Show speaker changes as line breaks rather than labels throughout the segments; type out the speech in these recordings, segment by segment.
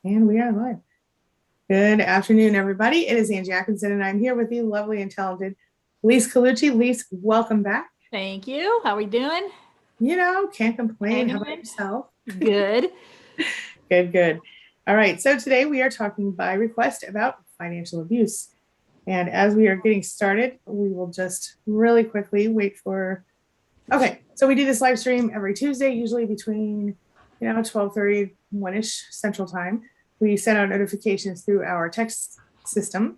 And we are live. Good afternoon, everybody. It is Angie Atkinson, and I'm here with the lovely and talented Lise Colucci. Lise, welcome back.
Thank you. How are we doing?
Can't complain. How about yourself?
Good.
Good. All right. So today we are talking by request about financial abuse. And as we are getting started, we will just really quickly wait for. Okay. So we do this live stream every Tuesday, usually between 12:30, 1-ish Central Time. We send out notifications through our text system.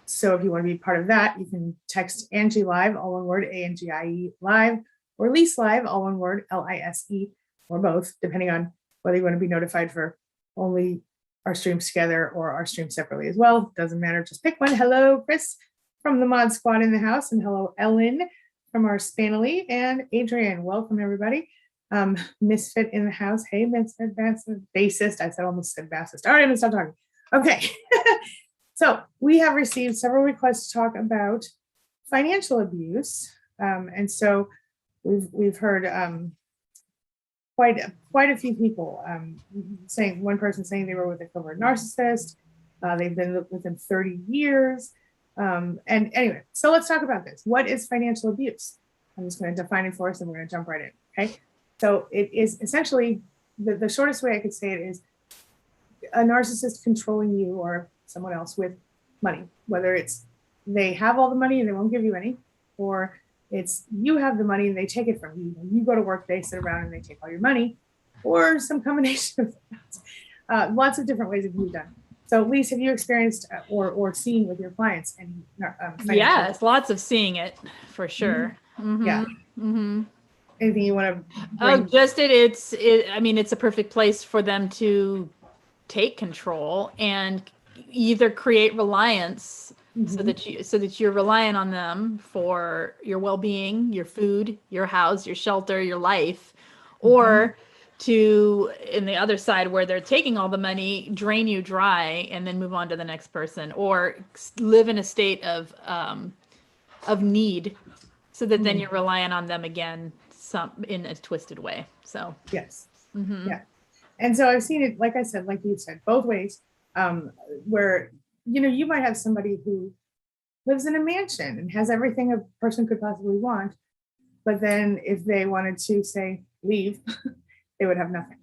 So if you want to be part of that, you can text AngieLive, all one word, ANGIE live, or Lise Live, all one word, LISE, or both, depending on whether you want to be notified for only our streams together or our streams separately as well. Doesn't matter, just pick one. Hello, Chris from the Mod Squad in the house, and hello, Ellen from our Spanily, and Adrian. Welcome, everybody. Misfit in the house. Hey, Misfit, bassist. I said almost said bassist. All right, I'm gonna stop talking. Okay. So we have received several requests to talk about financial abuse. And so we've heard quite a few people saying, one person saying they were with a covert narcissist. They've been with him 30 years. And anyway, so let's talk about this. What is financial abuse? I'm just going to define it for us and we're going to jump right in. Okay. So it is essentially, the shortest way I could say it is a narcissist controlling you or someone else with money, whether it's they have all the money and they won't give you any, or it's you have the money and they take it from you. When you go to work, they sit around and they take all your money, or some combination of that. Lots of different ways it can be done. So, Lise, have you experienced or seen with your clients any?
Yes, lots of seeing it for sure.
Mm-hmm. Yeah. Mm-hmm. Anything you want to?
It's a perfect place for them to take control and either create reliance, mm-hmm. so that you're reliant on them for your well-being, your food, your house, your shelter, your life, mm-hmm. or to, in the other side where they're taking all the money, drain you dry and then move on to the next person, or live in a state of need, so that then you're reliant on them again, in a twisted way. So
yes, mm-hmm. Yeah. And so I've seen it, like I said, like you said, both ways, where, you might have somebody who lives in a mansion and has everything a person could possibly want. But then if they wanted to say, leave, they would have nothing.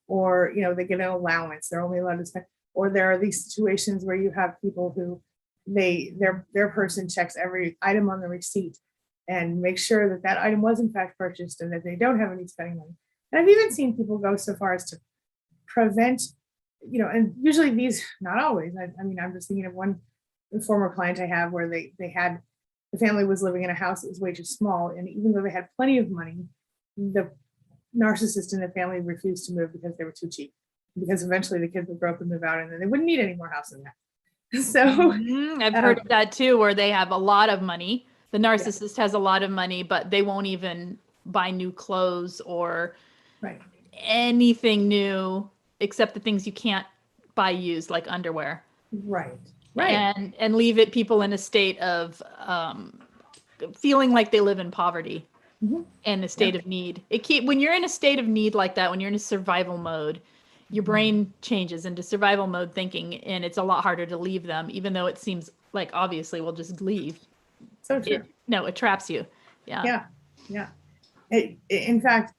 Or, they get an allowance, they're only allowed to spend. Or there are these situations where you have people who their person checks every item on the receipt and make sure that that item was in fact purchased and that they don't have any spending money. And I've even seen people go so far as to prevent, and usually these, not always. I'm just thinking of one former client I have where the family was living in a house that was way too small. And even though they had plenty of money, the narcissist in the family refused to move because they were too cheap. Because eventually the kids would grow up and move out and then they wouldn't need any more house than that. So
I've heard of that too, where they have a lot of money. The narcissist has a lot of money, but they won't even buy new clothes or anything new except the things you can't buy used, like underwear.
Right.
And leave people in a state of feeling like they live in poverty, mm-hmm. and a state of need. When you're in a state of need like that, when you're in a survival mode, your brain changes into survival mode thinking, and it's a lot harder to leave them, even though it seems like obviously we'll just leave.
So true.
It traps you. Yeah.
In fact,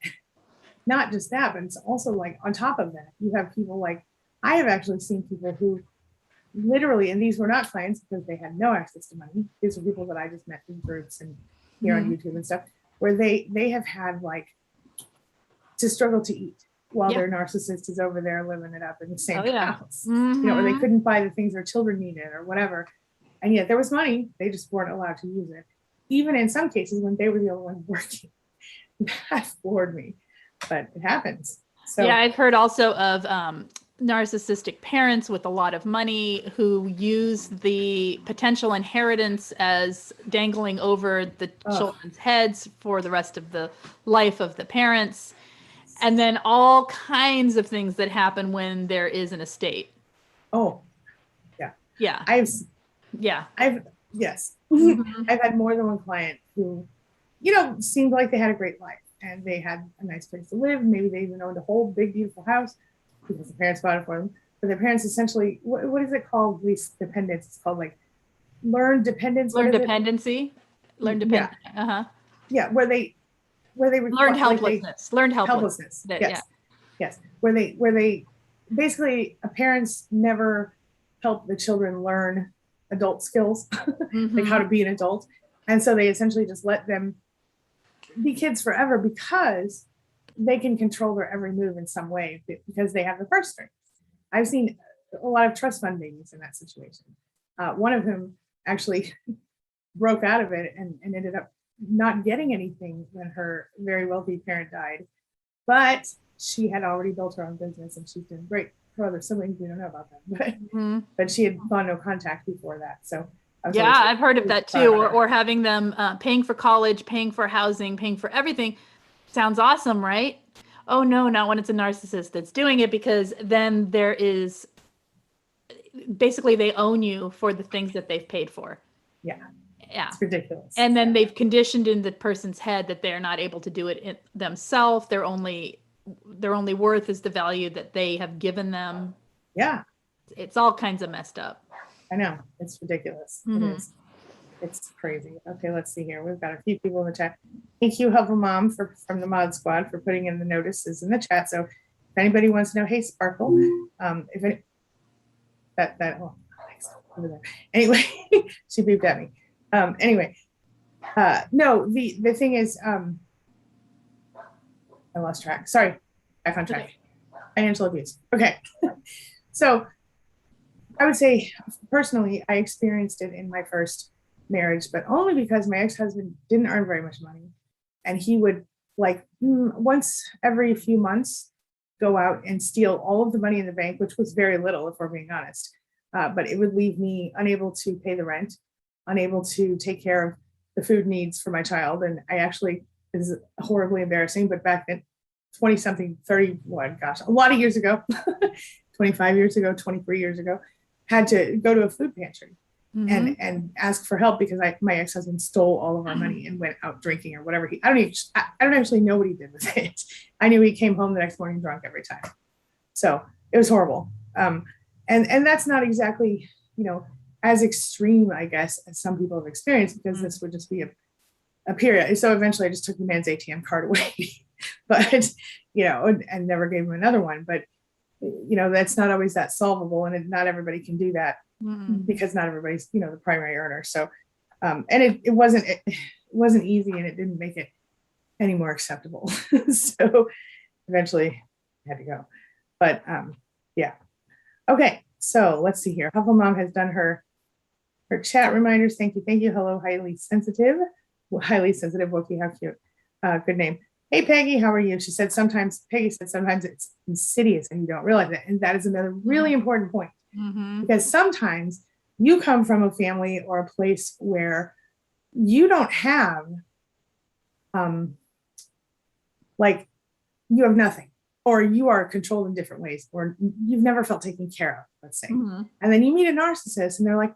not just that, but it's also like on top of that, you have people like, I have actually seen people who literally, and these were not clients because they had no access to money. These were people that I just met in groups and here on YouTube and stuff, where they have had like to struggle to eat while their narcissist is over there living it up in the same house,
mm-hmm.
Or they couldn't buy the things their children needed or whatever. And yet there was money, they just weren't allowed to use it. Even in some cases when they were the only ones working. That floored me, but it happens. So
yeah, I've heard also of narcissistic parents with a lot of money who use the potential inheritance as dangling over the children's heads for the rest of the life of the parents. And then all kinds of things that happen when there is an estate.
Oh, yeah.
Yeah.
Yes.
Mm-hmm.
I've had more than one client who, seemed like they had a great life and they had a nice place to live. Maybe they even owned a whole big, beautiful house because the parents bought it for them. where the parents essentially, what is it called? At least dependence. It's called like learned dependence.
Learned dependency. Learned
Yeah.
dependence. Uh-huh.
Yeah. Where they
Learned helplessness. Learned
helplessness.
That,
Yes.
yeah.
Yes. Where they basically, parents never help the children learn adult skills, like how to be an adult. And so they essentially just let them be kids forever because they can control their every move in some way because they have the purse strings. I've seen a lot of trust fund babies in that situation. One of them actually broke out of it and ended up not getting anything when her very wealthy parent died. But she had already built her own business and she's doing great. Her other siblings, we don't know about them, but she had gone no contact before that. So
yeah, I've heard of that too. Or having them paying for college, paying for housing, paying for everything. Sounds awesome, right? Oh no, not when it's a narcissist that's doing it, because then there is basically they own you for the things that they've paid for.
Yeah.
Yeah.
It's ridiculous.
And then they've conditioned in the person's head that they're not able to do it themselves. Their only worth is the value that they have given them.
Yeah.
It's all kinds of messed up.
I know. It's ridiculous. It is. It's crazy. Okay, let's see here. We've got a few people in the chat. Thank you, Helpful Mom, from the Mod Squad for putting in the notices in the chat. So if anybody wants to know, hey, Sparkle, if it, that oh, over there. Anyway, she beeped at me. Anyway, no, the thing is, I lost track. Sorry, back on track. Okay. Financial abuse. Okay, so I would say personally, I experienced it in my first marriage, but only because my ex-husband didn't earn very much money, and he would like once every few months go out and steal all of the money in the bank, which was very little if we're being honest, but it would leave me unable to pay the rent, unable to take care of the food needs for my child. And I actually, this is horribly embarrassing, but back then 20 something 31, gosh, a lot of years ago 25 years ago, 23 years ago, had to go to a food pantry and ask for help because my ex-husband stole all of our money and went out drinking or whatever. I don't actually know what he did with it. I knew he came home the next morning drunk every time. So it was horrible. And that's not exactly, as extreme, I guess, as some people have experienced, because this would just be a period. So eventually I just took the man's ATM card away, but, and never gave him another one. But, that's not always that solvable, and not everybody can do that because not everybody's, the primary earner. So, and it wasn't easy, and it didn't make it any more acceptable. So eventually I had to go, but yeah. Okay. So let's see here. Huffle Mom has done her chat reminders. Thank you. Hello, highly sensitive. Wookie, how cute. Good name. Hey, Peggy, how are you? Peggy said sometimes it's insidious and you don't realize it. And that is another really important point, because sometimes you come from a family or a place where you don't have, you have nothing, or you are controlled in different ways, or you've never felt taken care of, let's say. And then you meet a narcissist and they're like,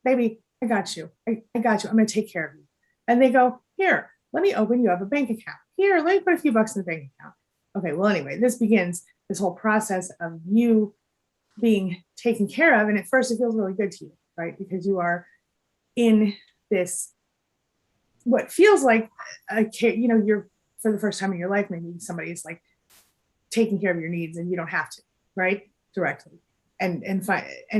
baby, I got you. I got you. I'm going to take care of you. And they go, here, let me open you up a bank account. Here, let me put a few bucks in the bank account. Okay, well, anyway, this begins this whole process of you being taken care of. And at first it feels really good to you, right? Because you are in this, what feels like, you're for the first time in your life, maybe somebody is like taking care of your needs and you don't have to, right? Directly. And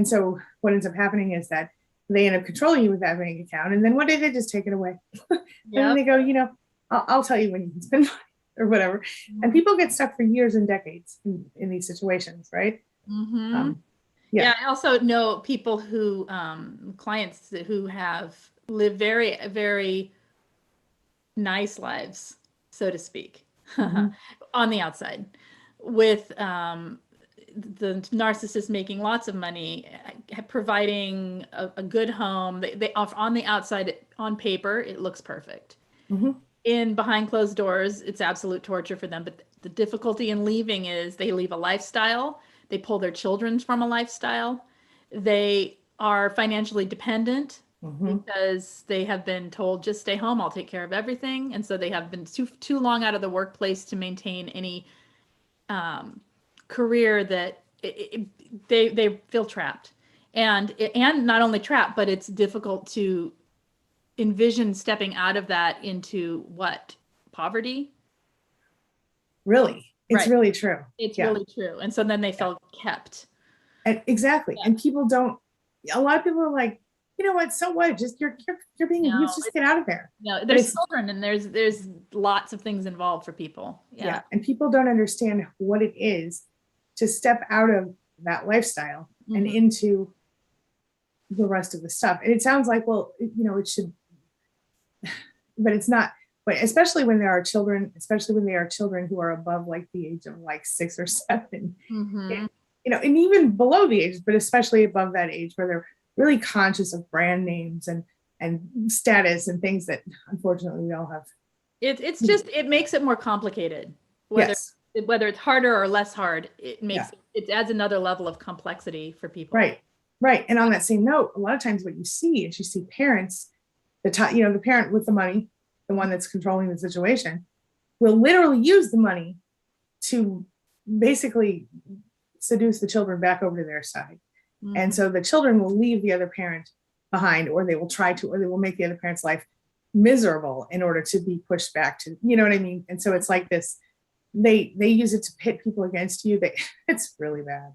so what ends up happening is that they end up controlling you with that bank account. And then one day they just take it away. And then they go, I'll tell you when you can spend money or whatever. And people get stuck for years and decades in these situations, right?
Yeah. I also know people who, clients who have lived very, very nice lives, so to speak, on the outside, with the narcissist making lots of money, providing a good home. They on the outside, on paper, it looks perfect. In behind closed doors, it's absolute torture for them. But the difficulty in leaving is they leave a lifestyle. They pull their children from a lifestyle. They are financially dependent because they have been told, just stay home, I'll take care of everything. And so they have been too long out of the workplace to maintain any career that they feel trapped, and not only trapped, but it's difficult to envision stepping out of that into what? Poverty?
Really. It's
Right.
really true.
It's
Yeah.
really true. And so then they felt kept.
And exactly.
Yeah.
And people don't, a lot of people are like, you know what, so what? Just you're being
No,
abused, just get out of there.
No,
But
there's
it's,
children and there's lots of things involved for people.
yeah. And people don't understand what it is to step out of that lifestyle and into the rest of the stuff. And it sounds like, well, you know, it should, but it's not. But especially when there are children, who are above like the age of like 6 or 7, and, you know, and even below the age, but especially above that age where they're really conscious of brand names and status and things that unfortunately we all have.
It's just, it makes it more complicated. Whether it's harder or less hard, it makes it adds another level of complexity for people.
Right. And on that same note, a lot of times what you see is parents, the parent with the money, the one that's controlling the situation, will literally use the money to basically seduce the children back over to their side. And so the children will leave the other parent behind, or they will try to, or they will make the other parent's life miserable in order to be pushed back to, you know what I mean? And so it's like this, they use it to pit people against you. It's really bad.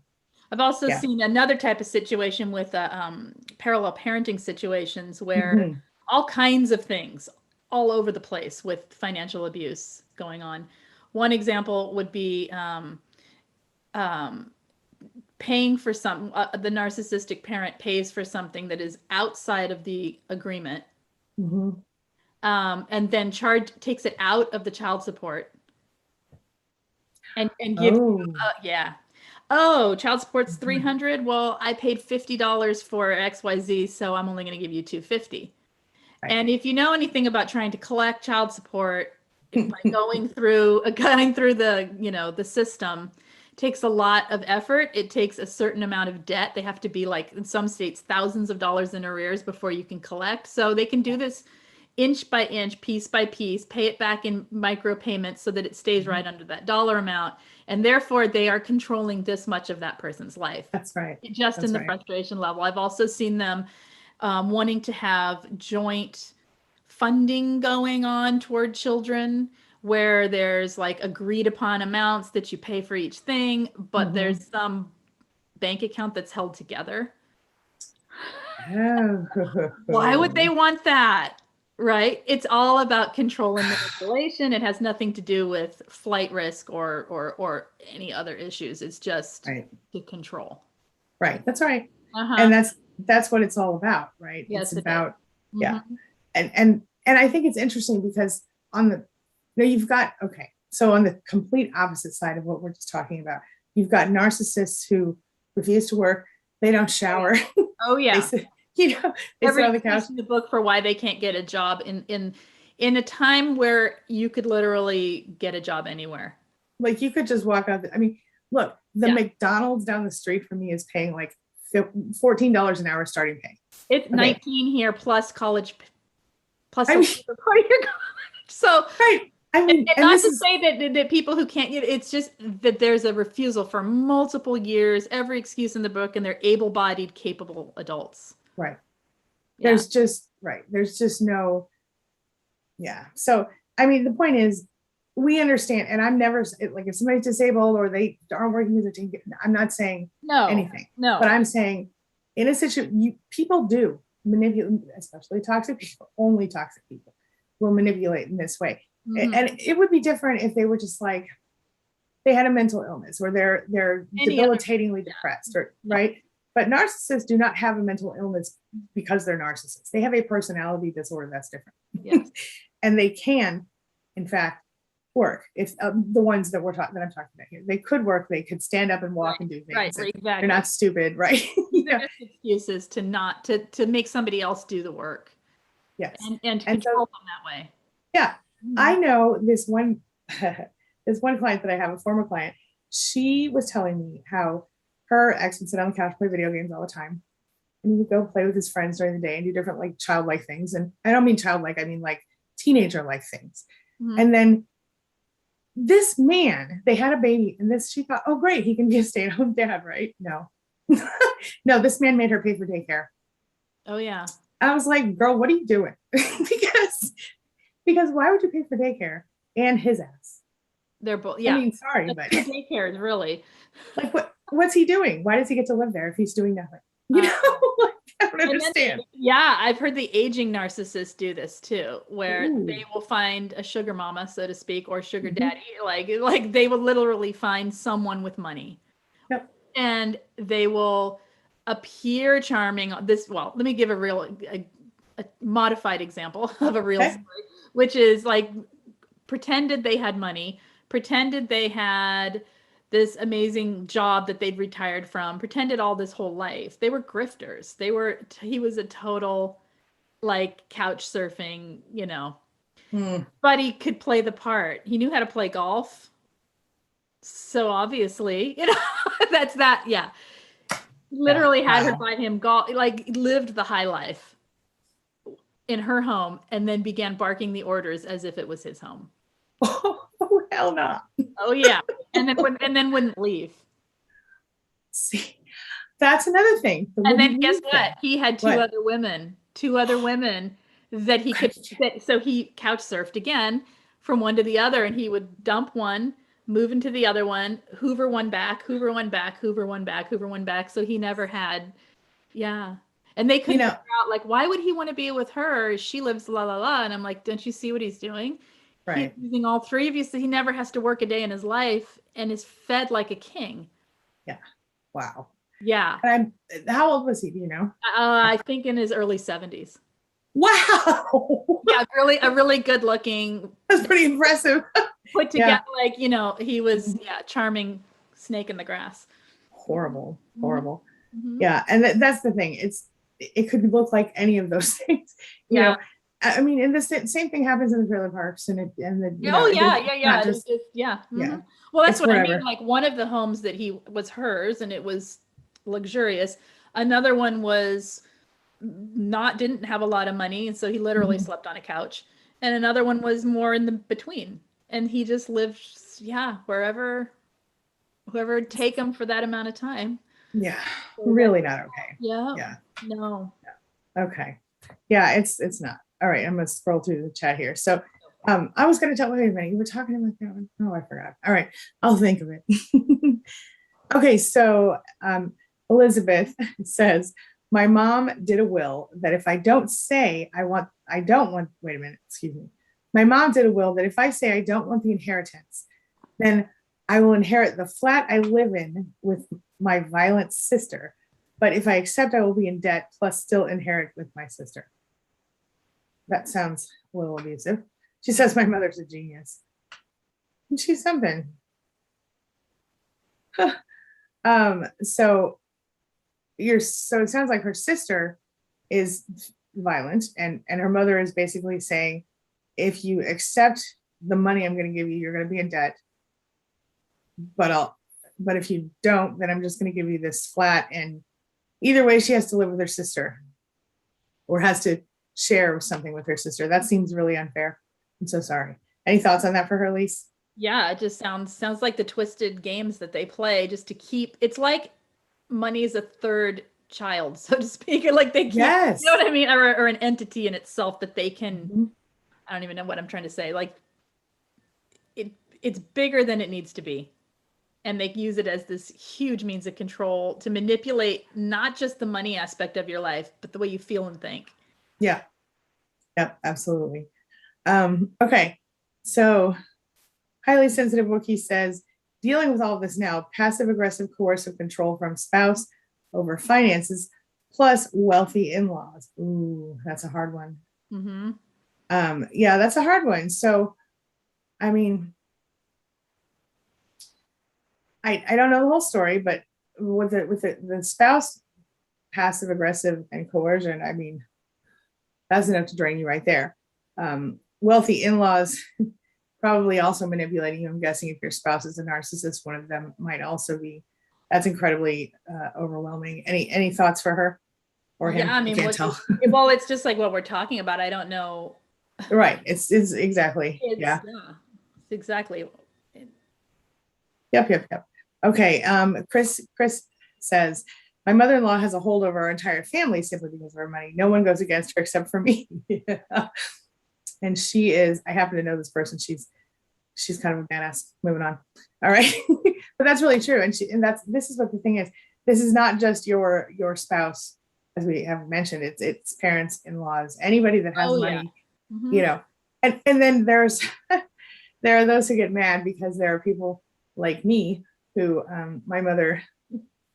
I've also seen another type of situation with parallel parenting situations where all kinds of things all over the place with financial abuse going on. One example would be paying for some, the narcissistic parent pays for something that is outside of the agreement, and then takes it out of the child support and gives child support's $300. Well, I paid $50 for XYZ, so I'm only going to give you $250. Right. And if you know anything about trying to collect child support by going through the, you know, the system, takes a lot of effort. It takes a certain amount of debt. They have to be, like, in some states, thousands of dollars in arrears before you can collect. So they can do this inch by inch, piece by piece, pay it back in micro payments so that it stays right under that dollar amount. And therefore they are controlling this much of that person's life.
That's right.
Just in the frustration level. I've also seen them wanting to have joint funding going on toward children, where there's like agreed upon amounts that you pay for each thing, but there's some bank account that's held together. Why would they want that? Right? It's all about control and manipulation. It has nothing to do with flight risk or any other issues. It's just to control.
Right. That's right. And that's what it's all about, right?
Yes,
it's about and I think it's interesting because you've got, so on the complete opposite side of what we're just talking about, you've got narcissists who refuse to work. They don't shower.
Oh yeah.
They sit on the couch.
In the book for why they can't get a job in a time where you could literally get a job anywhere.
Like you could just walk out. Look, the McDonald's down the street from me is paying like $14 an hour starting pay.
It's 19 here plus college, plus part of your college. So and not to say that people who can't, it's just that there's a refusal for multiple years, every excuse in the book, and they're able-bodied, capable adults.
Right. There's just no. So the point is, we understand, and I'm never like, if somebody's disabled or they aren't working as a team, I'm not saying anything. No. But I'm saying in a situation, people do manipulate, especially toxic people. Only toxic people will manipulate in this way. And it would be different if they were just like, they had a mental illness or they're debilitatingly depressed, or right. But narcissists do not have a mental illness because they're narcissists. They have a personality disorder that's different. Yes. And they can, in fact, work. If the ones that I'm talking about here, they could work. They could stand up and walk and do things. Right, exactly. They're not stupid, right?
Excuses to not to make somebody else do the work.
Yes,
and to control them that way.
Yeah, I know this one client that I have, a former client. She was telling me how her ex would sit on the couch, play video games all the time, and he would go play with his friends during the day and do different like childlike things. And I don't mean childlike, I mean like teenager-like things. And then this man, they had a baby, and she thought, oh, great, he can be a stay-at-home dad, right? No. No, this man made her pay for daycare.
Oh yeah.
I was like, girl, what are you doing? because why would you pay for daycare and his ass?
They're both, yeah.
I mean, sorry, but
daycare is really
like, what's he doing? Why does he get to live there if he's doing nothing? You know, like, I don't understand.
Yeah, I've heard the aging narcissists do this too, where they will find a sugar mama, so to speak, or sugar daddy. Like they will literally find someone with money.
Yep.
And they will appear charming. Let me give a modified example of a real story, which is like pretended they had money, pretended they had this amazing job that they'd retired from, pretended all this whole life. They were grifters. He was a total like couch surfing, but he could play the part. He knew how to play golf. So obviously, that's that. Yeah. Literally had her buy him golf, like lived the high life in her home and then began barking the orders as if it was his home.
Oh, hell no.
Oh yeah. And then wouldn't leave.
See, that's another thing.
And then guess what? He had two other women that he could, so he couch surfed again from one to the other, and he would dump one, move into the other one, hoover one back, hoover one back, hoover one back, hoover one back. So he never had, yeah. And they couldn't figure out, like, why would he want to be with her? She lives la la la. And I'm like, don't you see what he's doing?
Right.
He's using all three of you, so he never has to work a day in his life and is fed like a king.
Yeah. Wow.
Yeah.
How old was he? Do you know?
I think in his early 70s.
Wow.
Yeah, a really good looking.
That's pretty impressive.
Put together, like, he was charming snake in the grass.
Horrible. Yeah, and that's the thing. It could look like any of those things. You know, I mean, and the same thing happens in the trailer parks and the.
Well, that's what I mean. Like one of the homes that he was hers, and it was luxurious. Another one was didn't have a lot of money, and so he literally slept on a couch. And another one was more in the between, and he just lived, whoever would take him for that amount of time.
Yeah, really not okay.
Yeah. No.
Okay. Yeah, it's not. All right, I'm gonna scroll through the chat here. So I was gonna wait a minute, you were talking about that one. Oh, I forgot. All right, I'll think of it. Okay, so Elizabeth says, my mom did a will that if I don't say wait a minute, excuse me. My mom did a will that if I say I don't want the inheritance, then I will inherit the flat I live in with my violent sister. But if I accept, I will be in debt plus still inherit with my sister. That sounds a little abusive. She says my mother's a genius. And she's something. So it sounds like her sister is violent, and her mother is basically saying, if you accept the money I'm going to give you, you're going to be in debt. But if you don't, then I'm just going to give you this flat. And either way, she has to live with her sister or has to share something with her sister. That seems really unfair. I'm so sorry. Any thoughts on that for her, Lise?
Yeah, it just sounds like the twisted games that they play just to keep. It's like money is a third child, so to speak. Like they keep, you know what I mean, or an entity in itself that they can. I don't even know what I'm trying to say. Like it's bigger than it needs to be, and they use it as this huge means of control to manipulate not just the money aspect of your life, but the way you feel and think.
Yeah. Yep. Absolutely. Okay. So highly sensitive Wookiee says, dealing with all of this now, passive aggressive coercive control from spouse over finances plus wealthy in-laws. Ooh, that's a hard one. Yeah, that's a hard one. So, I mean, I don't know the whole story, but with the spouse passive aggressive and coercion, I mean, that's enough to drain you right there. Wealthy in-laws probably also manipulating you. I'm guessing if your spouse is a narcissist, one of them might also be. That's incredibly overwhelming. Any thoughts for her or him?
Yeah, I mean,
can't tell.
Well, it's just like what we're talking about. I don't know.
Right. It's exactly.
It's exactly.
Yep. Okay. Chris says, my mother-in-law has a hold over our entire family simply because of our money. No one goes against her except for me. Yeah. And she is, I happen to know this person. She's kind of a badass. Moving on. All right. But that's really true. And this is what the thing is. This is not just your spouse, as we have mentioned, it's parents, in-laws, anybody that has money, you know. And then there are those who get mad because there are people like me who my mother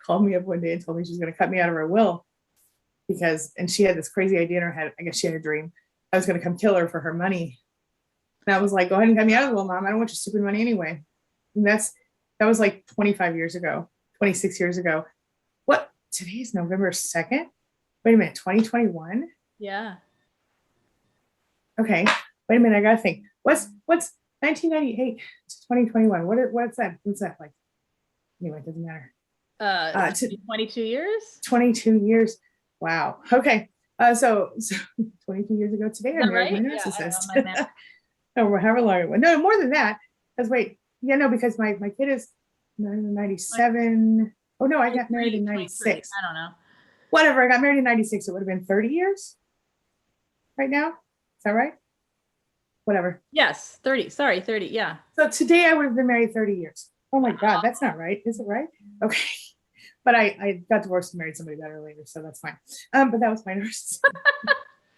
called me up one day and told me she was going to cut me out of her will and she had this crazy idea in her head. I guess she had a dream. I was going to come kill her for her money. And I was like, go ahead and cut me out of the will, Mom. I don't want your stupid money anyway. And that was like 25 years ago, 26 years ago. What? Today is November 2nd? Wait a minute, 2021?
Yeah.
Okay. Wait a minute, I gotta think. What's 1998 to 2021? What's that? What's that like? Anyway, it doesn't matter.
22 years?
22 years. Wow. Okay. So 22 years ago today, I married my narcissist. Yeah, or however long it was. No, more than that. Because because my kid is 97. Oh no, I got married in 96.
I don't know.
Whatever, I got married in 96. It would have been 30 years right now. Is that right? Whatever.
Yes, 30. Sorry, 30. Yeah.
So today I would have been married 30 years. Oh my God, that's not right. Is it right? Okay. But I got divorced and married somebody better later, so that's fine. But that was my nurse.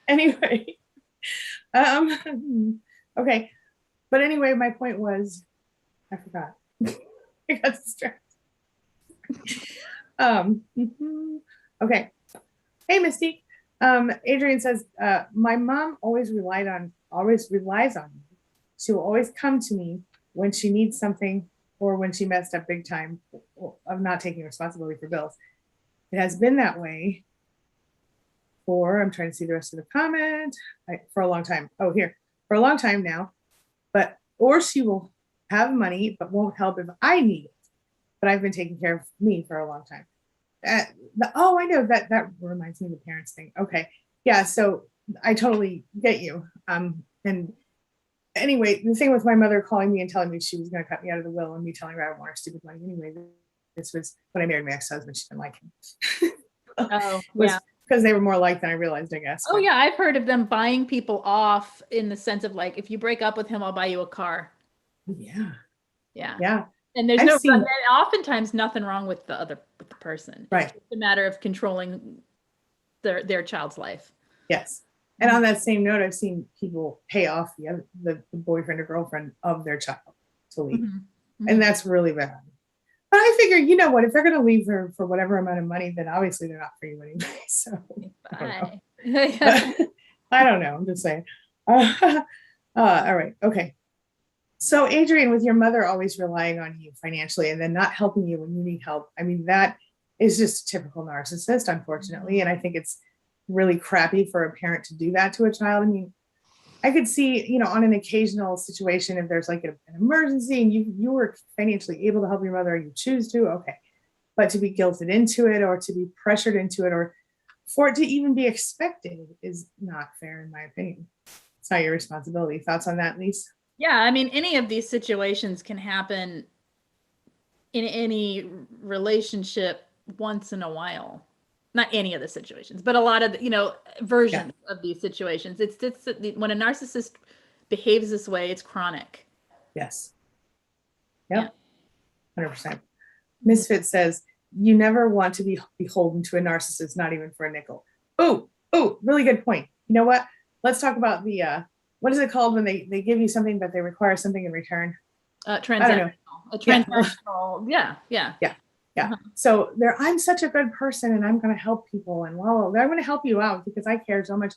Anyway. Okay. But anyway, my point was, I forgot. I got distracted. Okay. Hey, Misty. Adrian says, my mom always relies on me. She will always come to me when she needs something or when she messed up big time of not taking responsibility for bills. It has been that way I'm trying to see the rest of the comment, for a long time. Oh, here. For a long time now. Or she will have money but won't help if I need it. But I've been taking care of me for a long time. I know that reminds me of the parents thing. Okay. Yeah. So I totally get you. And anyway, the thing with my mother calling me and telling me she was going to cut me out of the will and me telling her I don't want her stupid money anyway. This was when I married my ex-husband. She didn't like him.
Oh, yeah.
Because they were more like than I realized, I guess.
Oh, yeah. I've heard of them buying people off in the sense of like, if you break up with him, I'll buy you a car.
Yeah.
Yeah.
Yeah.
And there's oftentimes nothing wrong with the person.
Right.
It's just a matter of controlling their child's life.
Yes. And on that same note, I've seen people pay off the boyfriend or girlfriend of their child to leave. Mm-hmm. And that's really bad. But I figure, you know what, if they're going to leave her for whatever amount of money, then obviously they're not for you anyway. So
bye.
I don't know. I'm just saying. All right. Okay. So Adrian, with your mother always relying on you financially and then not helping you when you need help, I mean, that is just typical narcissist, unfortunately. And I think it's really crappy for a parent to do that to a child. I mean, I could see, on an occasional situation, if there's like an emergency and you were financially able to help your mother or you choose to, okay. But to be guilted into it or to be pressured into it or for it to even be expected is not fair, in my opinion. It's not your responsibility. Thoughts on that, Lise?
Yeah, I mean, any of these situations can happen in any relationship once in a while. Not any of the situations, but a lot of, versions of these situations. It's when a narcissist behaves this way, it's chronic.
Yes. Yep. Yeah. 100%. Misfit says, you never want to be beholden to a narcissist, not even for a nickel. Oh, really good point. You know what? Let's talk about the, what is it called when they give you something, but they require something in return?
Transactional. A transactional. Yeah.
Uh-huh. So I'm such a good person and I'm going to help people and I'm going to help you out because I care so much.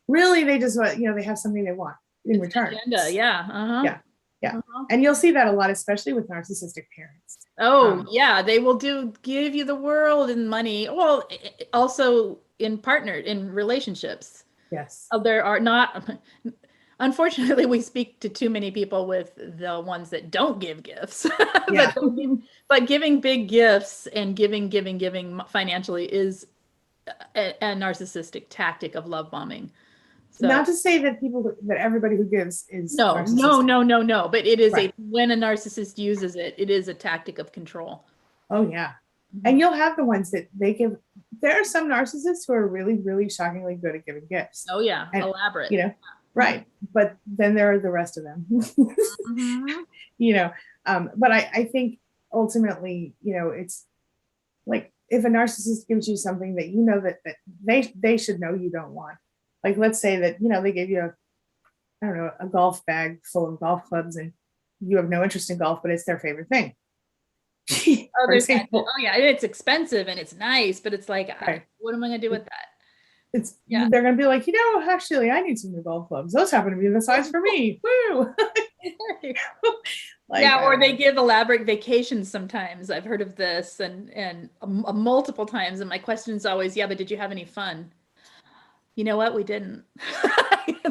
Really, they just want, they have something they want in return.
Agenda. Yeah. Uh-huh.
Yeah. Uh-huh. And you'll see that a lot, especially with narcissistic parents.
Oh, yeah. They will give you the world and money. Well, also in relationships.
Yes.
There are not, unfortunately, we speak to too many people with the ones that don't give gifts.
Yeah.
but giving big gifts and giving financially is a narcissistic tactic of love bombing. So
not to say that that everybody who gives is
no,
narcissistic.
no. But it is
Right.
when a narcissist uses it, it is a tactic of control.
Oh yeah.
Mhm.
And you'll have the ones that they give. There are some narcissists who are really, really shockingly good at giving gifts.
Oh yeah,
And,
elaborate.
you know, right. But then there are the rest of them.
Mhm.
you know, but I think ultimately, it's like if a narcissist gives you something that that they should know you don't want. Like let's say that, they gave you I don't know, a golf bag full of golf clubs and you have no interest in golf, but it's their favorite thing.
Oh,
For
there's that.
example.
Oh yeah, it's expensive and it's nice, but it's like,
Right.
what am I gonna do with that? Yeah.
They're gonna be like, actually I need some new golf clubs. Those happen to be the size for me. Woo. Like,
yeah, or they give elaborate vacations sometimes. I've heard of this and multiple times, and my question is always, yeah, but did you have any fun? You know what? We didn't.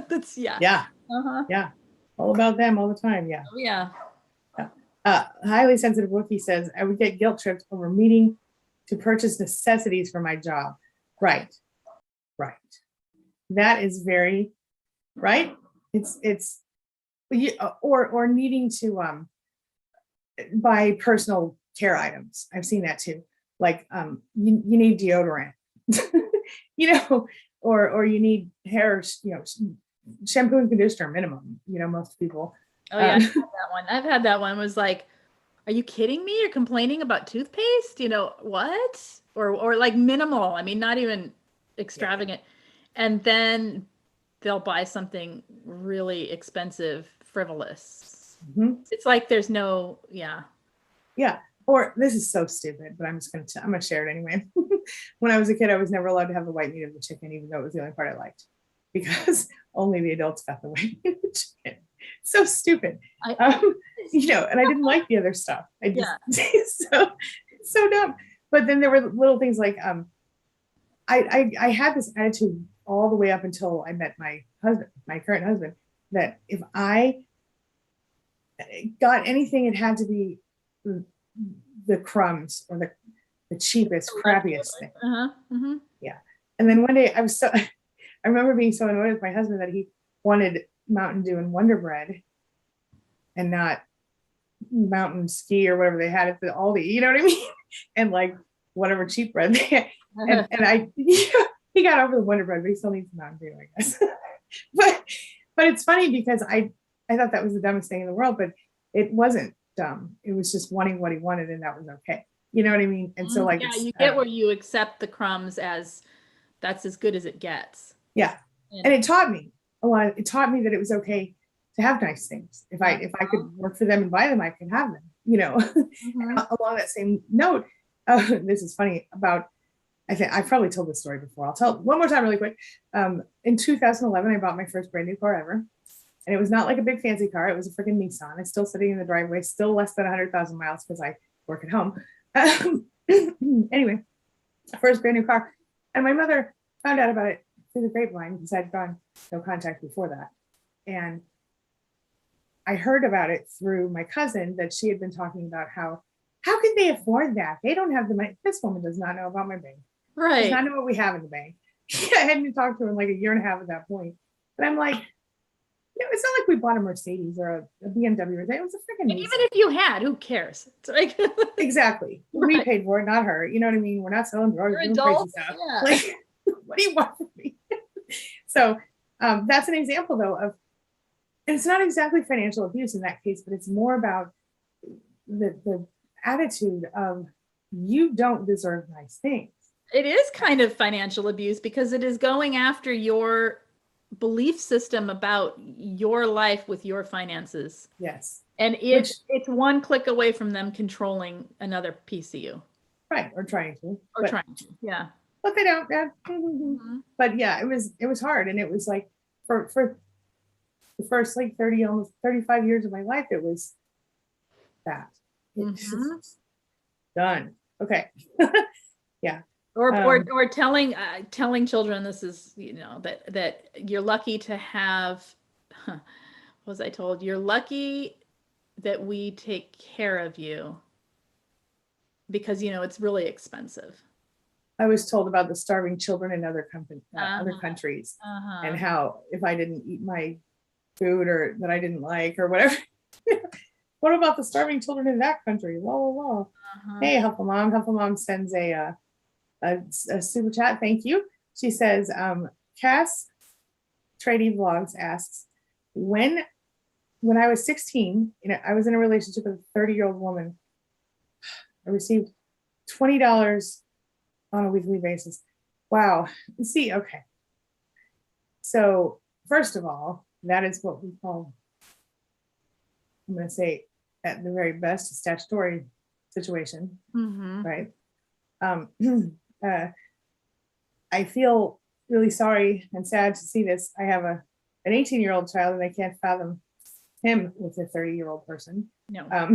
That's yeah.
Yeah.
Uh-huh.
Yeah. All about them all the time. Yeah.
Oh, yeah.
Highly sensitive Wookie says, I would get guilt tripped over meeting to purchase necessities for my job. Right. Right. That is very right. It's or needing to buy personal care items. I've seen that too. Like you need deodorant, or you need hair, shampoo and conditioner minimum, most people.
Oh yeah, I've had that one. I've had that one. Was like, are you kidding me? You're complaining about toothpaste? What? Or like minimal. I mean, not even extravagant. Yeah. And then they'll buy something really expensive, frivolous. Mm-hmm. It's like there's no, yeah.
Yeah. Or this is so stupid, but I'm gonna share it anyway. When I was a kid, I was never allowed to have the white meat of the chicken, even though it was the only part I liked, because only the adults got the white meat of the chicken. So stupid. And I didn't like the other stuff. I just so dumb. But then there were little things like I had this attitude all the way up until I met my current husband, that if I got anything, it had to be the crumbs or the cheapest, crappiest thing.
Uh-huh. Mm-hmm.
Yeah. And then one day I remember being so annoyed with my husband that he wanted Mountain Dew and Wonder Bread and not Mountain Ski or whatever they had at the Aldi, you know what I mean? And like whatever cheap bread they had. And he got over the Wonder Bread, but he still needs Mountain Dew, I guess. but it's funny because I thought that was the dumbest thing in the world, but it wasn't dumb. It was just wanting what he wanted, and that was okay. You know what I mean? And so like,
yeah, you get where you accept the crumbs as that's as good as it gets.
Yeah. And it taught me a lot. It taught me that it was okay to have nice things. If I could work for them and buy them, I could have them, Mm-hmm. Along that same note, this is funny about, I think I've probably told this story before. I'll tell it one more time really quick. In 2011, I bought my first brand new car ever. And it was not like a big fancy car. It was a freaking Nissan. It's still sitting in the driveway, still less than 100,000 miles because I work at home. Anyway, first brand new car. And my mother found out about it through the grapevine because I'd gone no contact before that. And I heard about it through my cousin that she had been talking about how can they afford that? They don't have the money. This woman does not know about my bank.
Right.
Does not know what we have in the bank. I hadn't talked to her in like a year and a half at that point. But I'm like, it's not like we bought a Mercedes or a BMW. It was a freaking Nissan.
Even if you had, who cares? It's like
exactly. Right. We paid for it, not her. You know what I mean? We're not selling drugs. We're crazy stuff. Yeah. Like, what do you want from me? So that's an example, though, of, and it's not exactly financial abuse in that case, but it's more about the attitude of you don't deserve nice things.
It is kind of financial abuse because it is going after your belief system about your life with your finances.
Yes.
And it's one click away from them controlling another piece of you.
Right. Or trying to.
Yeah.
But they don't. Yeah. Mm-hmm. But yeah, it was hard. And it was like for the first like 30, almost 35 years of my life, it was that. Mm-hmm. Done. Okay. Yeah.
Or telling children this is, that you're lucky to have, what was I told? You're lucky that we take care of you because, it's really expensive.
I was told about the starving children in other other
Uh-huh.
countries,
Uh-huh.
and how if I didn't eat my food or that I didn't like or whatever, what about the starving children in that country? La la la.
Uh-huh.
Hey, Helpful Mom. Helpful Mom sends a super chat. Thank you. She says, Cass Tradie Vlogs asks, when I was 16, I was in a relationship with a 30-year-old woman. I received $20 on a weekly basis. Wow. See, okay. So, first of all, that is what we call, I'm going to say, at the very best, a statutory situation, right? I feel really sorry and sad to see this. I have an 18-year-old child, and I can't fathom him with a 30-year-old person.
No.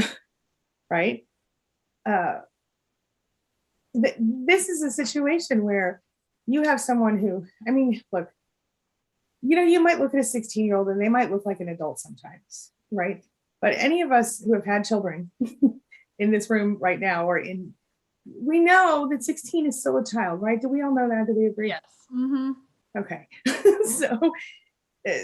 Right? This is a situation where you have someone who, I mean, look, you might look at a 16-year-old and they might look like an adult sometimes, right? But any of us who have had children in this room right now, we know that 16 is still a child, right? Do we all know that? Do we agree?
Yes. Mm-hmm.
Okay.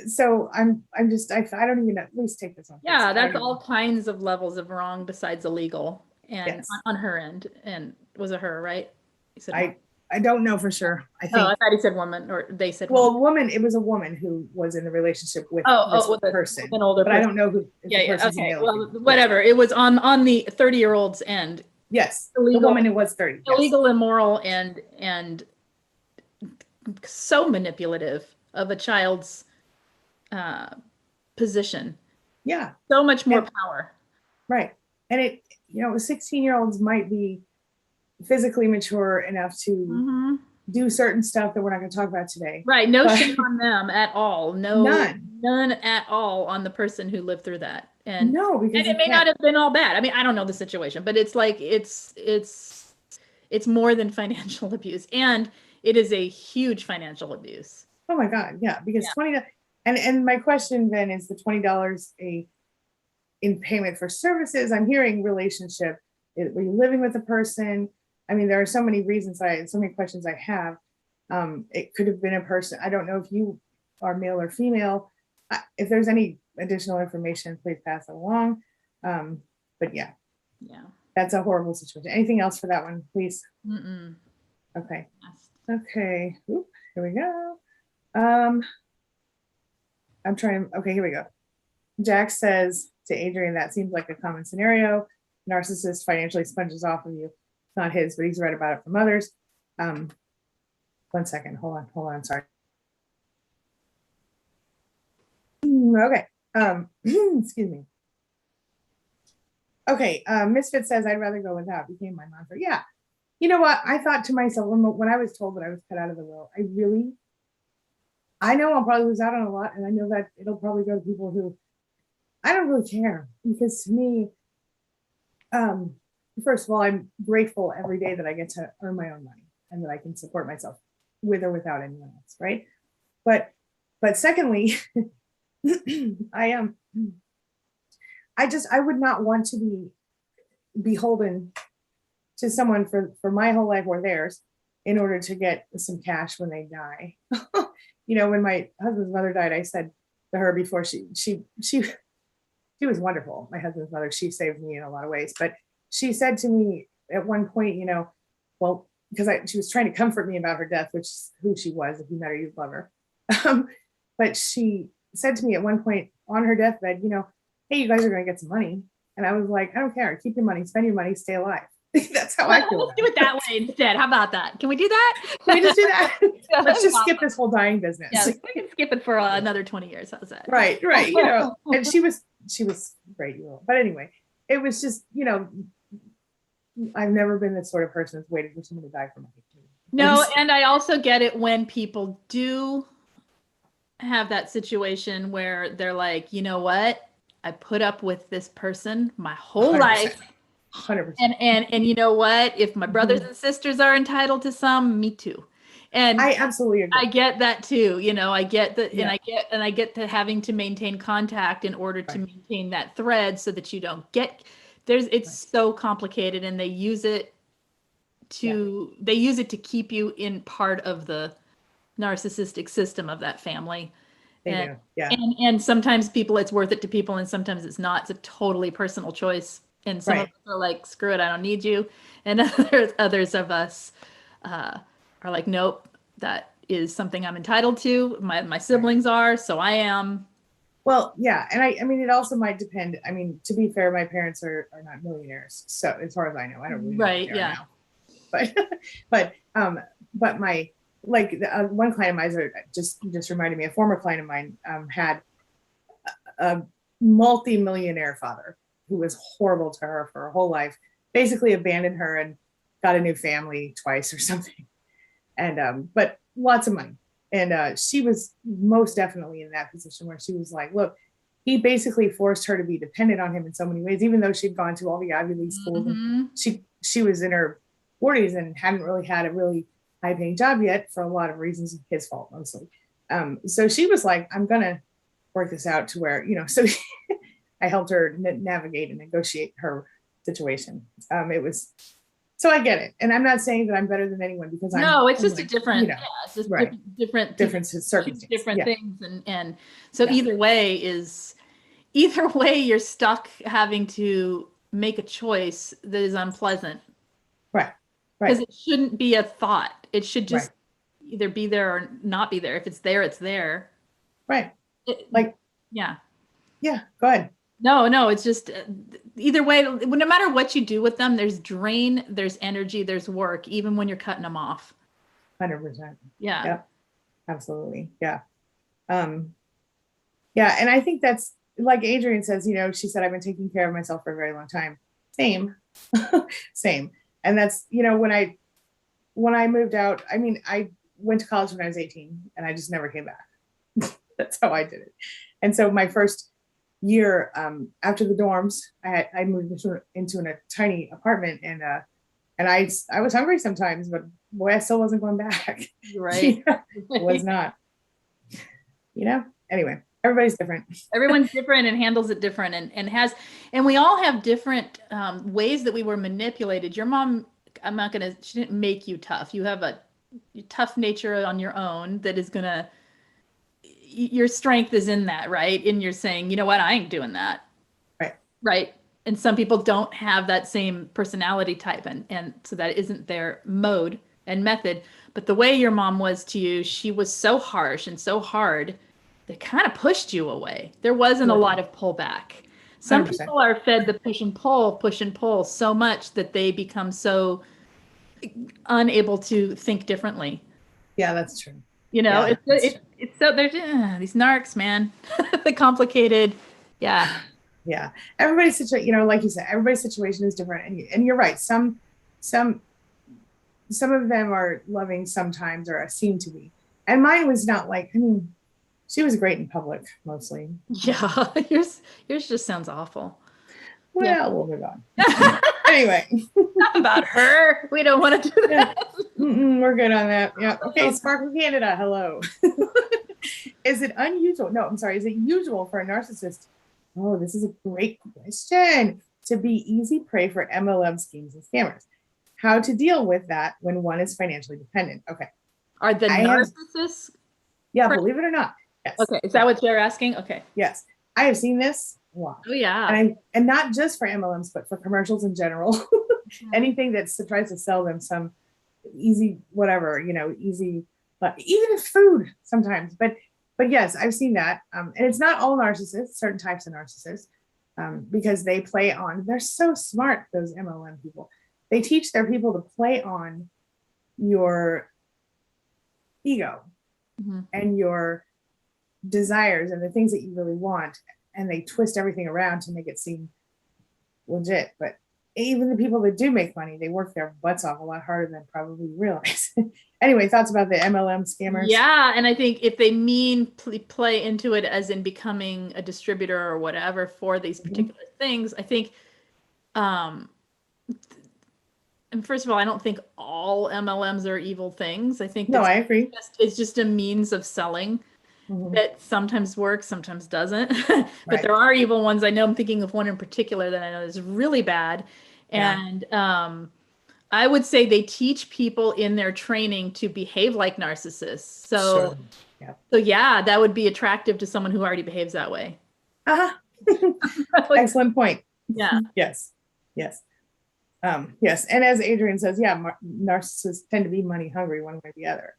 so I'm just, I don't even at least take this on.
Yeah, that's all kinds of levels of wrong besides illegal, and
yes.
on her end. And was it her, right? You said
I don't know for sure. I think.
Oh, I thought he said woman, or they said.
Well, woman. It was a woman who was in the relationship with this person,
an older
but
person.
I don't know who.
Yeah. Okay. Well, whatever. It was on the 30-year-old's end.
Yes, illegal, the woman who was 30.
Illegal, yes. Immoral, and so manipulative of a child's position.
Yeah.
So much more power.
Right. And 16-year-olds might be physically mature enough to do certain stuff that we're not going to talk about today.
Right. No shame on them at all. None at all on the person who lived through that. And
no, because
it may not have been all bad. I mean, I don't know the situation, but it's like it's more than financial abuse, and it is a huge financial abuse.
Oh my God, yeah, because $20, and my question then is the $20 in payment for services. I'm hearing relationship. Were you living with a person? I mean, there are so many reasons so many questions I have. It could have been a person. I don't know if you are male or female. If there's any additional information, please pass it along. But yeah, that's a horrible situation. Anything else for that one, please? Okay. Okay. Oop, here we go. I'm trying. Okay, here we go. Jack says to Adrian, that seems like a common scenario. Narcissist financially sponges off of you. It's not his, but he's read about it from others. 1 second. Hold on. Sorry. Okay. Excuse me. Okay. Misfit says, I'd rather go without. Became my mantra. Yeah. You know what? I thought to myself when I was told that I was cut out of the will, I know I'll probably lose out on a lot. And I know that it'll probably go to people who I don't really care, because to me, first of all, I'm grateful every day that I get to earn my own money and that I can support myself with or without anyone else. Right. But secondly, I would not want to be beholden to someone for my whole life or theirs in order to get some cash when they die. When my husband's mother died, I said to her before she was wonderful. My husband's mother, she saved me in a lot of ways, but she said to me at one point, well, because she was trying to comfort me about her death, which is who she was. If you met her, you'd love her. But she said to me at one point on her deathbed, hey, you guys are going to get some money. And I was like, I don't care. Keep your money, spend your money, stay alive. That's how I feel.
Let's do it that way instead. How about that? Can we do that?
Can we just do that? Let's just skip this whole dying business.
Yeah, we can skip it for another 20 years. How's that?
Right. And she was great. But anyway, it was just, I've never been the sort of person that's waited for someone to die for money.
No, and I also get it when people do have that situation where they're like, you know what? I put up with this person my whole
100%.
life.
100%.
And you know what? If my brothers and sisters are entitled to some, me too. And
I absolutely agree.
I get that too. I get that, and I get to having to maintain contact in order to maintain that thread so that you don't get it's so complicated, and they use it they use it to keep you in part of the narcissistic system of that family.
They
And,
do. Yeah.
and sometimes it's worth it to people, and sometimes it's not. It's a totally personal choice. And some of
Right.
us are like, screw it, I don't need you. And others of us are like, nope, that is something I'm entitled to. My siblings are, so I am.
Well, yeah. And I mean, it also might depend. I mean, to be fair, my parents are not millionaires. So as far as I know, I don't really know what
Right,
they are
yeah.
now. But my, like one client of mine just reminded me, a former client of mine had a multi-millionaire father who was horrible to her for her whole life, basically abandoned her and got a new family twice or something. And but lots of money. And she was most definitely in that position where she was like, look, he basically forced her to be dependent on him in so many ways, even though she'd gone to all the Ivy League schools. And she was in her 40s and hadn't really had a really high paying job yet, for a lot of reasons, his fault mostly. So she was like, I'm gonna work this out to where, so I helped her navigate and negotiate her situation. It was, so I get it. And I'm not saying that I'm better than anyone, because
it's just like, a different, it's just
right.
different
circumstances,
different things. And so either way, you're stuck having to make a choice that is unpleasant.
Right.
Because it shouldn't be a thought. It should just either be there or not be there. If it's there, it's there.
Right.
Yeah.
Yeah. Go ahead.
No, it's just either way, no matter what you do with them, there's drain, there's energy, there's work, even when you're cutting them off.
100%.
Yeah.
Yep. Absolutely. Yeah. Yeah. And I think that's, like Adrienne says, she said, I've been taking care of myself for a very long time. Same. Same. And that's, when I moved out, I mean, I went to college when I was 18 and I just never came back. That's how I did it. And so my first year after the dorms, I moved into a tiny apartment, and I was hungry sometimes, but boy, I still wasn't going back.
Right.
Was not. Anyway, everybody's different.
Everyone's different and handles it different, and we all have different ways that we were manipulated. Your mom, she didn't make you tough. You have a tough nature on your own that is gonna, your strength is in that, right? And you're saying, you know what, I ain't doing that. Right. And some people don't have that same personality type, and so that isn't their mode and method. But the way your mom was to you, she was so harsh and so hard that kind of pushed you away. There wasn't a lot of pullback. Some
100%.
people are fed the push and pull so much that they become so unable to think differently.
Yeah, that's true.
It's so there's these narcs, man. The complicated. Yeah.
Yeah. Everybody's situation, like you said, everybody's situation is different. And you're right. Some of them are loving sometimes, or seem to be. And mine was not like, she was great in public mostly.
Yeah. Yours just sounds awful.
Well, we'll move on. Anyway.
Enough about her. We don't want to do that.
We're good on that. Yeah. Okay. Sparkle Canada. Hello. Is it unusual? No, I'm sorry. Is it usual for a narcissist? Oh, this is a great question. To be easy prey for MLM schemes and scammers. How to deal with that when one is financially dependent. Okay.
Are the narcissists?
Yeah, believe it or not. Yes.
Okay. Is that what you're asking? Okay.
Yes. I have seen this a lot.
Oh, yeah.
And not just for MLMs, but for commercials in general. Anything that tries to sell them some easy, whatever, easy, but even if food sometimes. But yes, I've seen that. And it's not all narcissists, certain types of narcissists, because they play on, they're so smart, those MLM people. They teach their people to play on your ego and your desires and the things that you really want. And they twist everything around to make it seem legit. But even the people that do make money, they work their butts off a lot harder than probably realize. Anyway, thoughts about the MLM scammers?
Yeah, and I think if they play into it as in becoming a distributor or whatever for these particular things, I think, and first of all, I don't think all MLMs are evil things. I think
I agree.
It's just a means of selling that sometimes works, sometimes doesn't. But there are evil ones. I know I'm thinking of one in particular that I know is really bad. And I would say they teach people in their training to behave like narcissists. So,
Sure. Yeah.
so yeah, that would be attractive to someone who already behaves that way. Like,
Excellent point.
yeah.
Yes. Yes. Yes. And as Adrian says, yeah, narcissists tend to be money hungry one way or the other.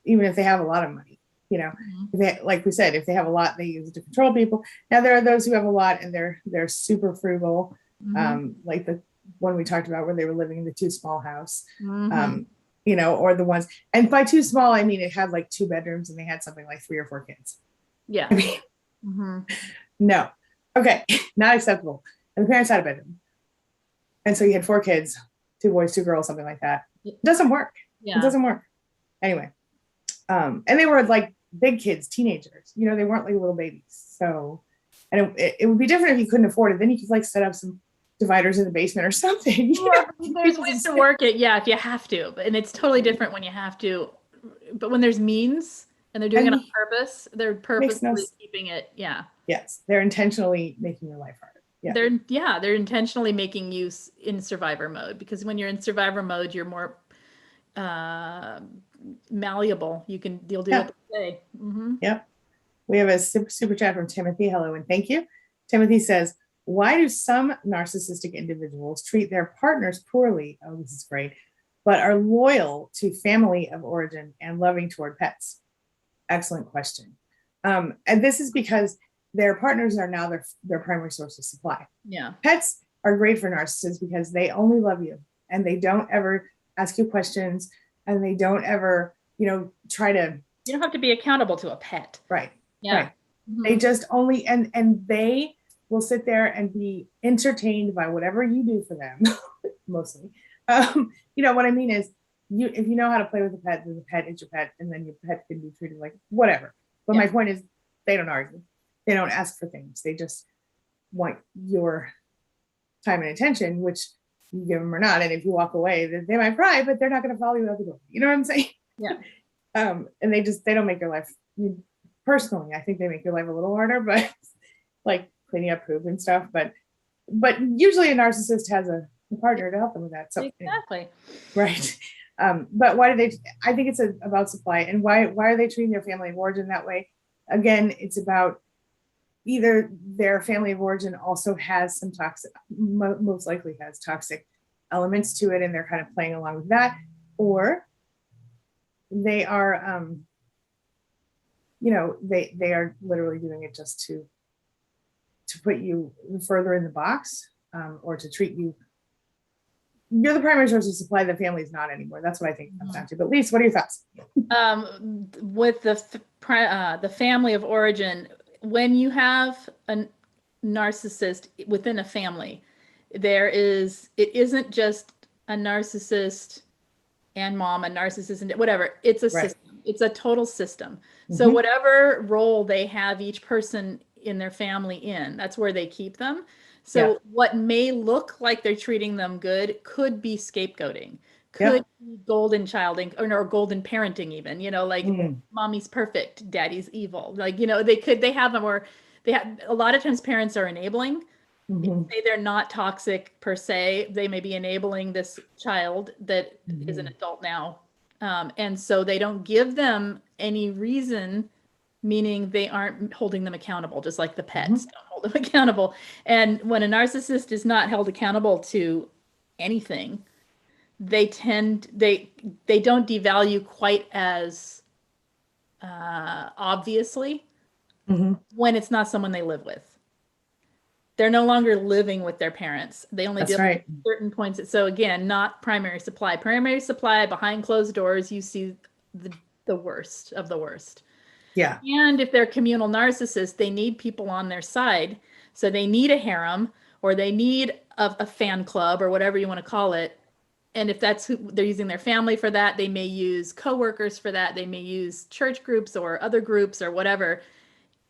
Even if they have a lot of money, you know, like we said, if they have a lot, they use it to control people. Now there are those who have a lot and they're super frugal, like the one we talked about where they were living in the too small house, you know, or the ones, and by too small, I mean, it had like 2 bedrooms and they had something like 3 or 4 kids.
Yeah.
I mean, no. Okay. Not acceptable. And the parents had a bedroom. And so you had 4 kids, 2 boys, 2 girls, something like that. It doesn't work.
Yeah.
It doesn't work. Anyway. And they were like big kids, teenagers, you know, they weren't like little babies. So, and it would be different if you couldn't afford it. Then you could like set up some dividers in the basement or something.
There's ways to work it. Yeah. If you have to, and it's totally different when you have to, but when there's means and they're doing it on purpose, they're purposely keeping it. Yeah.
Yes. They're intentionally making your life harder.
Yeah. They're intentionally making you in survivor mode, because when you're in survivor mode, you're more malleable. You'll do what they say.
Yep. We have a super chat from Timothy. Hello and thank you. Timothy says, why do some narcissistic individuals treat their partners poorly? Oh, this is great. But are loyal to family of origin and loving toward pets? Excellent question. And this is because their partners are now their primary source of supply.
Yeah.
Pets are great for narcissists because they only love you and they don't ever ask you questions and they don't ever, you know, try to.
You don't have to be accountable to a pet.
Right.
Yeah.
Right. They just only, and they will sit there and be entertained by whatever you do for them, mostly. You know, what I mean is, if you know how to play with a pet, then the pet is your pet, and then your pet can be treated like whatever. But my point is, they don't argue. They don't ask for things. They just want your time and attention, which you give them or not. And if you walk away, they might cry, but they're not going to follow you out the door. You know what I'm saying?
Yeah.
And they don't make your life, I mean, personally, I think they make your life a little harder, but like cleaning up poop and stuff. But usually a narcissist has a partner to help them with that. So
exactly.
Right. But why do they? I think it's about supply. And why are they treating their family of origin that way? Again, it's about either their family of origin also has some toxic, most likely has toxic elements to it, and they're kind of playing along with that, or they are, you know, they are literally doing it just to put you further in the box, or to treat you. You're the primary source of supply. The family is not anymore. That's what I think it comes down to. But Lise, what are your thoughts?
With the family of origin, when you have a narcissist within a family, it isn't just a narcissist and mom, a narcissist and whatever. It's a system. It's a total system. So whatever role they have each person in their family in, that's where they keep them. So what may look like they're treating them good could be scapegoating, could be golden childing, or golden parenting even, you know, like mommy's perfect, daddy's evil. Like, you know, they have them, or they have, a lot of times parents are enabling. Say they're not toxic per se. They may be enabling this child that is an adult now. And so they don't give them any reason, meaning they aren't holding them accountable, just like the pets don't hold them accountable. And when a narcissist is not held accountable to anything, they don't devalue quite as obviously when it's not someone they live with. They're no longer living with their parents. They only deal with certain points. So again, not primary supply. Primary supply, behind closed doors, you see the worst of the worst.
Yeah.
And if they're communal narcissists, they need people on their side. So they need a harem, or they need a fan club, or whatever you want to call it. And if that's who they're using, their family for that, they may use coworkers for that. They may use church groups or other groups or whatever.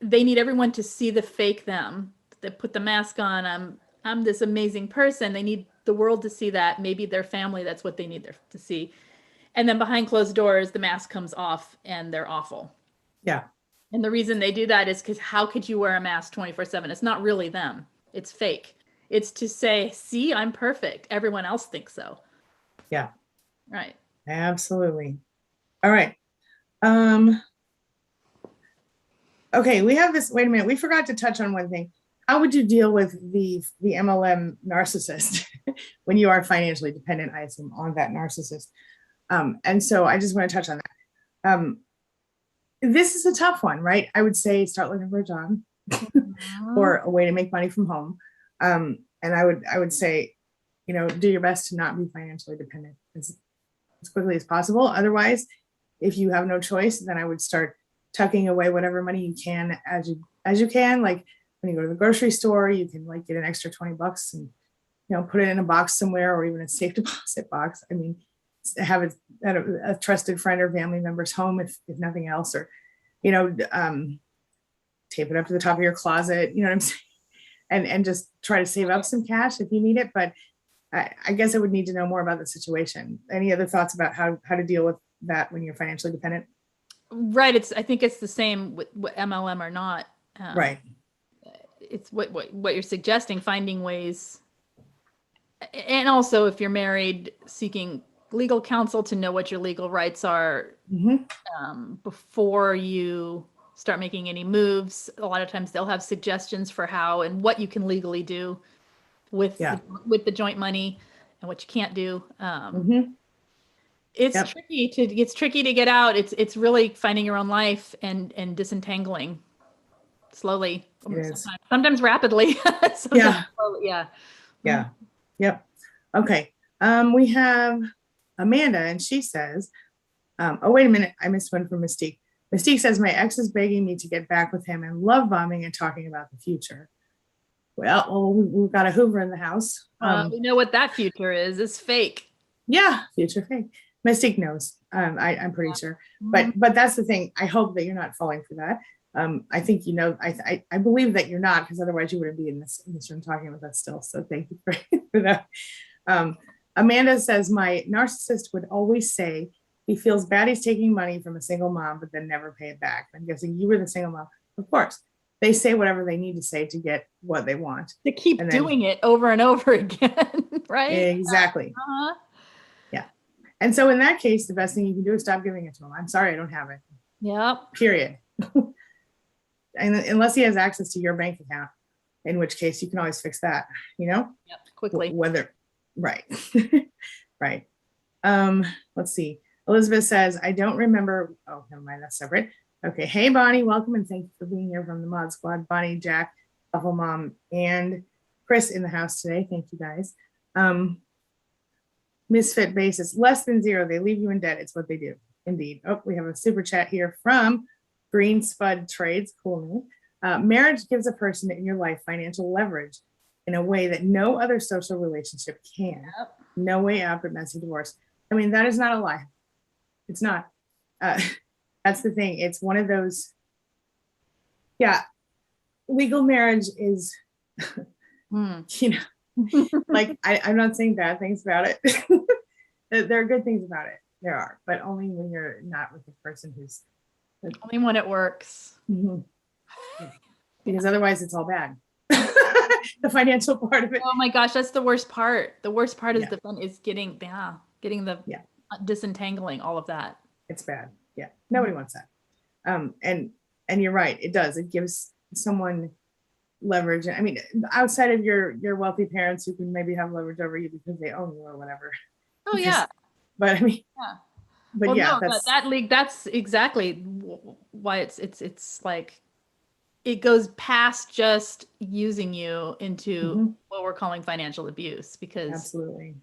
They need everyone to see the fake them. They put the mask on. I'm this amazing person. They need the world to see that. Maybe their family, that's what they need to see. And then behind closed doors, the mask comes off and they're awful.
Yeah.
And the reason they do that is because how could you wear a mask 24/7? It's not really them. It's fake. It's to say, see, I'm perfect. Everyone else thinks so.
Yeah,
Right.
absolutely. All right. Okay, we have this. Wait a minute. We forgot to touch on one thing. How would you deal with the MLM narcissist when you are financially dependent, I assume, on that narcissist? And so I just want to touch on that. This is a tough one, right? I would say start looking for a job or a way to make money from home. And I would say, do your best to not be financially dependent as quickly as possible. Otherwise, if you have no choice, then I would start tucking away whatever money you can as you can. Like when you go to the grocery store, you can like get an extra $20 and put it in a box somewhere, or even a safe deposit box. I mean, have it at a trusted friend or family member's home if nothing else, or tape it up to the top of your closet. You know what I'm saying? And just try to save up some cash if you need it. But I guess I would need to know more about the situation. Any other thoughts about how to deal with that when you're financially dependent?
Right. I think it's the same with MLM or not.
Right.
It's what you're suggesting, finding ways. And also, if you're married, seeking legal counsel to know what your legal rights are before you start making any moves. A lot of times they'll have suggestions for how and what you can legally do with the joint money and what you can't do. It's tricky to get out. It's really finding your own life and disentangling slowly, sometimes rapidly. Sometimes slowly,
yeah. Yep. Okay. We have Amanda, and she says, oh, wait a minute. I missed one from Mystique. Mystique says, my ex is begging me to get back with him and love bombing and talking about the future. Well, we've got a Hoover in the house.
We know what that future is. It's fake.
Yeah, future fake. Mystique knows. I'm pretty sure. But that's the thing. I hope that you're not falling for that. I think I believe that you're not, because otherwise you wouldn't be in this room talking with us still. So thank you for that. Amanda says, my narcissist would always say he feels bad he's taking money from a single mom, but then never pay it back. I'm guessing you were the single mom. Of course, they say whatever they need to say to get what they want.
To keep doing it over and over again, right?
Exactly. Yeah. And so in that case, the best thing you can do is stop giving it to him. I'm sorry, I don't have it.
Yep.
Period. And unless he has access to your bank account, in which case you can always fix that,
Yep, quickly.
Right. Right. Let's see. Elizabeth says, I don't remember. Oh, never mind. That's separate. Okay. Hey, Bonnie, welcome. And thank you for being here from the Mod Squad. Bonnie, Jack, Buffalo Mom, and Chris in the house today. Thank you guys. Misfit basis, less than zero. They leave you in debt. It's what they do. Indeed. Oh, we have a super chat here from Green Spud Trades. Cool. Marriage gives a person in your life financial leverage in a way that no other social relationship can.
Yep.
No way out but messy divorce. I mean, that is not a lie. It's not. That's the thing. It's one of those. Yeah. Legal marriage is, like, I'm not saying bad things about it. There are good things about it. There are, but only when you're not with the person who's.
Only when it works.
Because otherwise it's all bad. The financial part of it.
Oh my gosh, that's the worst part. The worst part is the fun is getting the disentangling all of that.
It's bad. Yeah. Nobody wants that. And you're right. It does. It gives someone leverage. I mean, outside of your wealthy parents who can maybe have leverage over you because they own you or whatever.
Oh yeah.
But I mean,
but that's exactly why it's like it goes past just using you into what we're calling financial abuse, because
absolutely.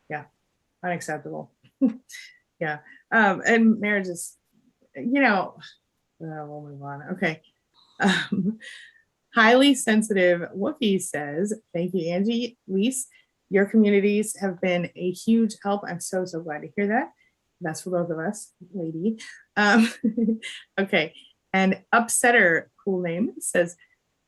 Yeah. Unacceptable. Yeah. And marriage is, we'll move on. Okay. Highly sensitive Wookie says, thank you, Angie. Lise, your communities have been a huge help. I'm so glad to hear that. That's for both of us, lady. Okay. And Upsetter, cool name, says,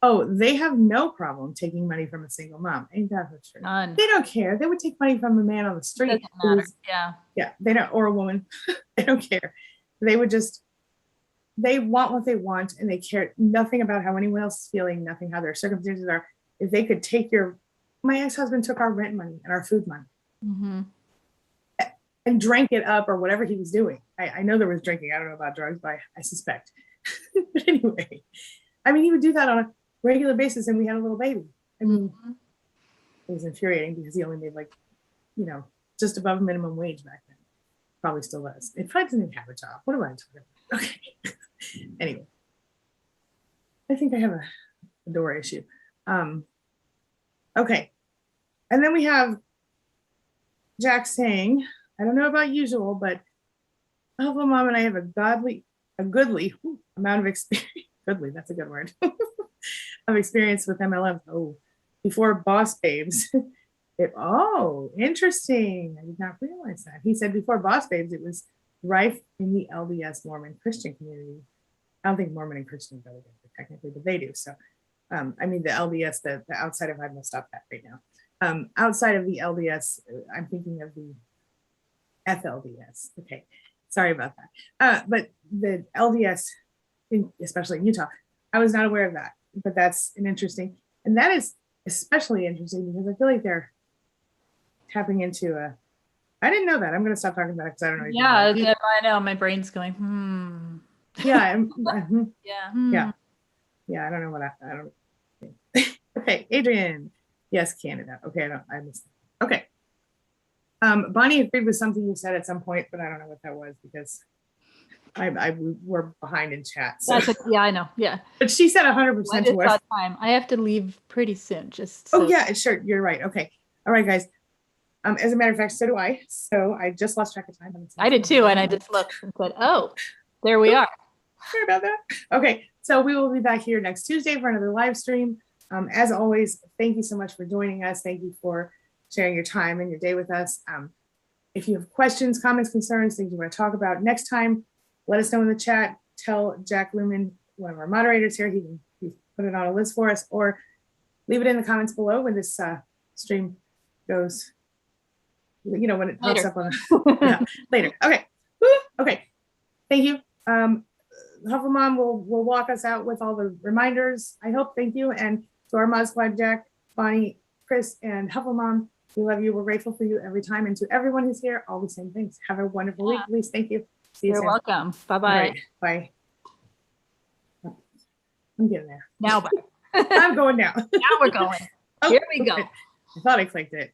oh, they have no problem taking money from a single mom. Ain't that true?
None.
They don't care. They would take money from a man on the street. Yeah. They don't, or a woman. They don't care. They would just, they want what they want, and they care nothing about how anyone else is feeling, nothing how their circumstances are. If they could take my ex-husband took our rent money and our food money. and drank it up or whatever he was doing. I know there was drinking. I don't know about drugs, but I suspect. But anyway, I mean, he would do that on a regular basis, and we had a little baby. I mean, it was infuriating because he only made like, just above minimum wage back then. Probably still is. It probably doesn't even have a job. What am I talking about? Okay. Anyway, I think I have a door issue. Okay. And then we have Jack saying, I don't know about usual, but Alpha Mom and I have a goodly amount of experience. Goodly, that's a good word. Of experience with MLM. Oh, before Boss Babes. Interesting. I did not realize that. He said before Boss Babes, it was rife in the LDS Mormon Christian community. I don't think Mormon and Christian go together technically, but they do. So, I mean, the LDS, the outside of, I'm going to stop that right now. Outside of the LDS, I'm thinking of the FLDS. Okay. Sorry about that. But the LDS, especially in Utah, I was not aware of that, but that's an interesting, and that is especially interesting because I feel like they're tapping into I didn't know that. I'm going to stop talking about it because I don't know.
Yeah, I know. My brain's going,
Yeah.
Yeah.
Yeah. I don't know what I don't. Okay. Adrian. Yes. Canada. Okay. I missed that. Okay. Bonnie agreed with something you said at some point, but I don't know what that was because we're behind in chat. So.
Yeah, I know. Yeah.
But she said 100% to us.
Time. I have to leave pretty soon.
Oh yeah, sure. You're right. Okay. All right, guys. As a matter of fact, so do I. So I just lost track of time.
I did too, and I just looked and said, "Oh, there we are."
Sorry about that. Okay, so we will be back here next Tuesday for another live stream. As always, thank you so much for joining us. Thank you for sharing your time and your day with us. If you have questions, comments, concerns, things you want to talk about next time, let us know in the chat. Tell Jack Lumen, one of our moderators here, he put it on a list for us, or leave it in the comments below when this stream goes, when it pops up on later. Okay. Okay. Thank you. Huffle Mom will walk us out with all the reminders, I hope. Thank you. And to our Mod Squad, Jack, Bonnie, Chris, and Huffle Mom, we love you. We're grateful for you every time. And to everyone who's here, all the same things. Have a wonderful week. Please. Thank you. See you soon.
You're welcome. Bye-bye.
Right. Bye. I'm getting there.
Now,
I'm going now.
Now we're going. Here we go.
I thought I clicked it.